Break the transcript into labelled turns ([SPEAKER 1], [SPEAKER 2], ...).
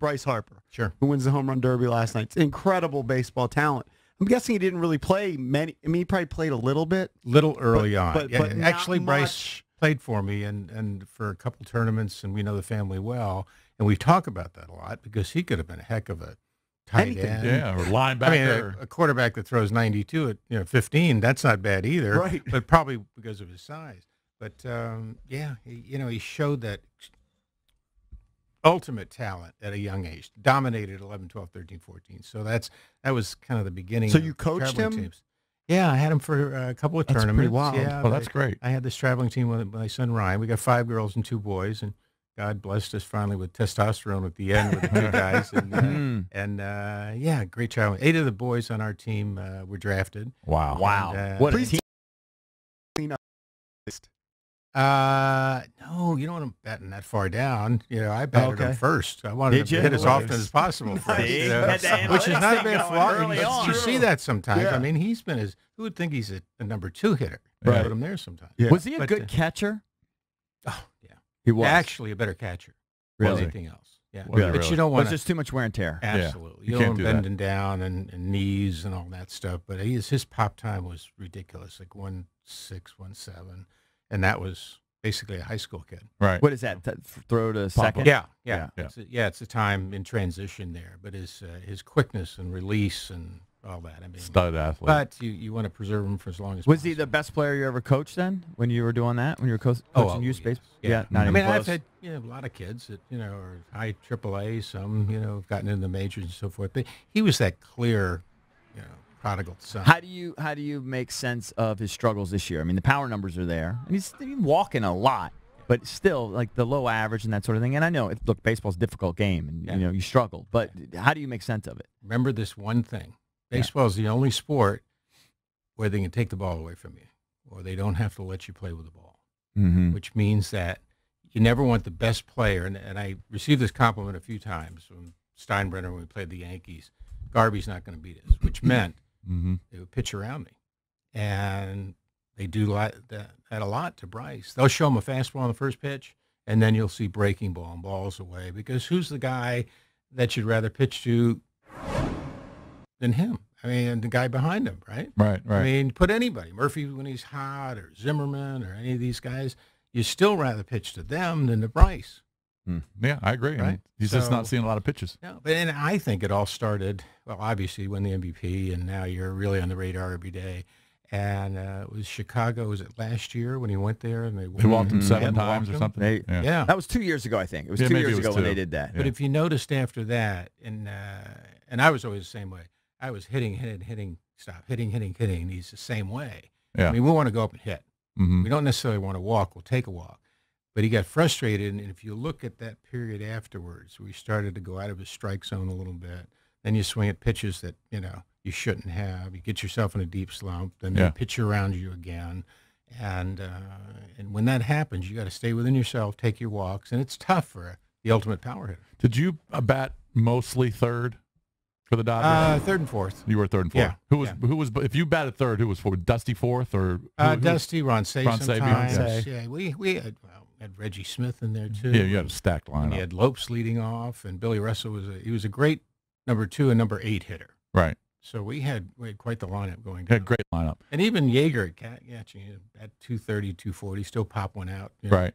[SPEAKER 1] Bryce Harper,
[SPEAKER 2] Sure.
[SPEAKER 1] who wins the home run derby last night. It's incredible baseball talent. I'm guessing he didn't really play many. I mean, he probably played a little bit.
[SPEAKER 2] Little early on.
[SPEAKER 1] but
[SPEAKER 2] Yeah,
[SPEAKER 1] not
[SPEAKER 2] actually, Bryce
[SPEAKER 1] much.
[SPEAKER 2] played for me and for a couple tournaments, and we know the family well. And we talk about that a lot because he could have been a heck of a tight
[SPEAKER 1] Anything.
[SPEAKER 2] end.
[SPEAKER 3] Yeah, or linebacker.
[SPEAKER 2] I mean, a quarterback that throws 92 at 15, that's not bad either.
[SPEAKER 1] Right.
[SPEAKER 2] But probably because of his size. But, he showed that ultimate talent at a young age. Dominated 11, 12, 13, 14. So that was kind of the beginning.
[SPEAKER 1] So
[SPEAKER 2] of
[SPEAKER 1] you coached
[SPEAKER 2] traveling
[SPEAKER 1] him?
[SPEAKER 2] Teams. Yeah, I had him for a couple of
[SPEAKER 1] That's pretty
[SPEAKER 2] tournaments.
[SPEAKER 1] wild.
[SPEAKER 2] Yeah,
[SPEAKER 3] Oh, that's great.
[SPEAKER 2] I had this traveling team with my son Ryan. We got 5 girls and 2 boys, and God blessed us finally with testosterone at the end with the 2 guys. And great traveling. 8 of the boys on our team were drafted.
[SPEAKER 3] Wow.
[SPEAKER 4] Wow.
[SPEAKER 2] And,
[SPEAKER 4] What a
[SPEAKER 1] Please
[SPEAKER 4] team.
[SPEAKER 2] no, you don't want him batting that far down. I batted him
[SPEAKER 1] Okay.
[SPEAKER 2] first. I wanted
[SPEAKER 1] Did
[SPEAKER 2] him
[SPEAKER 1] you?
[SPEAKER 2] to hit as often as possible first.
[SPEAKER 4] See?
[SPEAKER 2] you know,
[SPEAKER 4] Had the
[SPEAKER 2] which is
[SPEAKER 4] analytics
[SPEAKER 2] not a
[SPEAKER 4] thing
[SPEAKER 2] bad
[SPEAKER 4] going
[SPEAKER 2] flaw.
[SPEAKER 4] early on.
[SPEAKER 2] You see that sometimes.
[SPEAKER 1] Yeah.
[SPEAKER 2] I mean, he's been who would think he's a number 2 hitter?
[SPEAKER 3] Right.
[SPEAKER 2] Put him there sometimes.
[SPEAKER 1] Yeah.
[SPEAKER 4] Was he a
[SPEAKER 2] But,
[SPEAKER 4] good catcher?
[SPEAKER 2] Oh, yeah.
[SPEAKER 4] He was.
[SPEAKER 2] Actually a better catcher
[SPEAKER 4] Really?
[SPEAKER 2] than anything else. Yeah.
[SPEAKER 3] Really?
[SPEAKER 2] But you don't
[SPEAKER 4] Was
[SPEAKER 2] want to.
[SPEAKER 4] just too much wear and tear.
[SPEAKER 2] Absolutely.
[SPEAKER 3] You
[SPEAKER 2] You
[SPEAKER 3] can't
[SPEAKER 2] don't
[SPEAKER 3] do
[SPEAKER 2] want
[SPEAKER 3] that.
[SPEAKER 2] bending down and knees and all that stuff. But his pop time was ridiculous, like 1.6, 1.7. And that was basically a high school kid.
[SPEAKER 3] Right.
[SPEAKER 4] What is that? Throw to second?
[SPEAKER 2] Yeah.
[SPEAKER 3] Yeah.
[SPEAKER 2] It's a time in transition there. But his quickness and release and all that. I mean,
[SPEAKER 3] Stud athlete.
[SPEAKER 2] but you want to preserve him for as long as
[SPEAKER 4] Was
[SPEAKER 2] possible.
[SPEAKER 4] he the best player you ever coached then when you were doing that? When you were coaching youth
[SPEAKER 2] yes.
[SPEAKER 4] baseball?
[SPEAKER 2] Yeah.
[SPEAKER 4] Not
[SPEAKER 2] I
[SPEAKER 4] even
[SPEAKER 2] mean,
[SPEAKER 4] close.
[SPEAKER 2] I've had a lot of kids that, are high AAA, some, have gotten into the majors and so forth. But he was that clear, prodigal son.
[SPEAKER 4] How do you make sense of his struggles this year? I mean, the power numbers are there, and he's walking a lot, but still like the low average and that sort of thing. And I know, look, baseball's a difficult game, and you struggle. But how do you make sense of it?
[SPEAKER 2] Remember this one thing: baseball is the only sport where they can take the ball away from you, or they don't have to let you play with the ball.
[SPEAKER 4] Mm-hmm.
[SPEAKER 2] Which means that you never want the best player. And I received this compliment a few times from Steinbrenner when we played the Yankees. Garvey's not going to beat us, which meant they would pitch around me. And they do that a lot to Bryce. They'll show him a fastball on the first pitch, and then you'll see breaking ball and balls away, because who's the guy that you'd rather pitch to than him? I mean, the guy behind him, right?
[SPEAKER 3] Right.
[SPEAKER 2] I mean, put anybody, Murphy when he's hot, or Zimmerman, or any of these guys, you still rather pitch to them than to Bryce.
[SPEAKER 3] Yeah, I agree.
[SPEAKER 2] Right?
[SPEAKER 3] He's just not
[SPEAKER 2] So-
[SPEAKER 3] seeing a lot of pitches.
[SPEAKER 2] No, and I think it all started, well, obviously you win the MVP, and now you're really on the radar every day. And it was Chicago, was it last year when he went there? And they
[SPEAKER 3] walked him 7
[SPEAKER 2] and
[SPEAKER 3] times
[SPEAKER 2] walked
[SPEAKER 3] or
[SPEAKER 2] him?
[SPEAKER 3] something.
[SPEAKER 2] Yeah.
[SPEAKER 4] That was 2 years ago, I think. It was
[SPEAKER 3] Yeah,
[SPEAKER 4] 2
[SPEAKER 3] maybe
[SPEAKER 4] years
[SPEAKER 3] it was
[SPEAKER 4] ago when
[SPEAKER 3] 2.
[SPEAKER 4] they did that.
[SPEAKER 3] Yeah.
[SPEAKER 2] But if you noticed after that, and I was always the same way. I was hitting, stop, hitting. He's the same way.
[SPEAKER 3] Yeah.
[SPEAKER 2] I mean, we want to go up and hit.
[SPEAKER 3] Mhm.
[SPEAKER 2] We don't necessarily want to walk. We'll take a walk. But he got frustrated, and if you look at that period afterwards, we started to go out of his strike zone a little bit. Then you swing at pitches that, you shouldn't have. You get yourself in a deep slump. Then they pitch around you again. And when that happens, you got to stay within yourself, take your walks, and it's tough for the ultimate power hitter.
[SPEAKER 3] Did you bat mostly third for the Dodgers?
[SPEAKER 2] Third and fourth.
[SPEAKER 3] You were third and fourth.
[SPEAKER 2] Yeah.
[SPEAKER 3] Who was? If you batted third, who was fourth? Dusty fourth or who-
[SPEAKER 2] Dusty, Ron Say
[SPEAKER 3] Ron Say,
[SPEAKER 2] sometimes.
[SPEAKER 3] Beyonce.
[SPEAKER 2] Yeah, we had Reggie Smith in there too.
[SPEAKER 3] Yeah, you had a stacked
[SPEAKER 2] And you
[SPEAKER 3] lineup.
[SPEAKER 2] had Lopes leading off, and Billy Russell was a great number 2 and number 8 hitter.
[SPEAKER 3] Right.
[SPEAKER 2] So we had quite the lineup going
[SPEAKER 3] Had
[SPEAKER 2] down.
[SPEAKER 3] a great lineup.
[SPEAKER 2] And even Yeager at 230, 240, still pop one out.
[SPEAKER 3] Right.